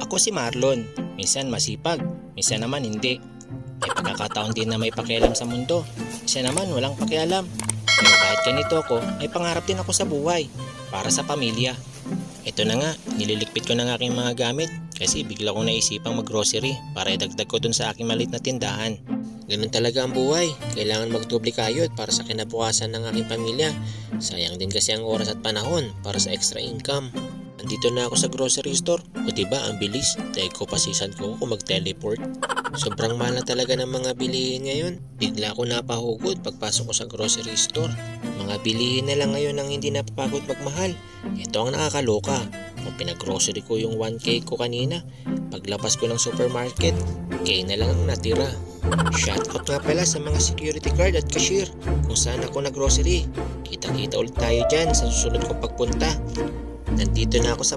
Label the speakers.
Speaker 1: Ako si Marlon, minsan masipag, minsan naman hindi. May pagkakataon din na may pakialam sa mundo, minsan naman walang pakialam. Pero kahit ganito ako, may pangarap din ako sa buhay, para sa pamilya. Ito na nga, nililigpit ko ng aking mga gamit kasi bigla kong naisipang mag-grocery para idagdag ko dun sa aking maliit na tindahan. Ganun talaga ang buhay, kailangan magdoble kayod para sa kinabukasan ng aking pamilya. Sayang din kasi ang oras at panahon para sa extra income. Andito na ako sa grocery store. O diba ang bilis, dahil ko pasisan ko kung mag-teleport. Sobrang mahal na talaga ng mga bilihin ngayon. Bigla ako napahugod pagpasok ko sa grocery store. Mga bilihin na lang ngayon ang hindi napapagod magmahal. Ito ang nakakaloka. Kung pinag-grocery ko yung 1K ko kanina, paglabas ko ng supermarket, K na lang ang natira. Shoutout nga pala sa mga security guard at cashier kung saan ako nag-grocery. Kita-kita ulit tayo dyan sa susunod kong pagpunta. Nandito na ako sa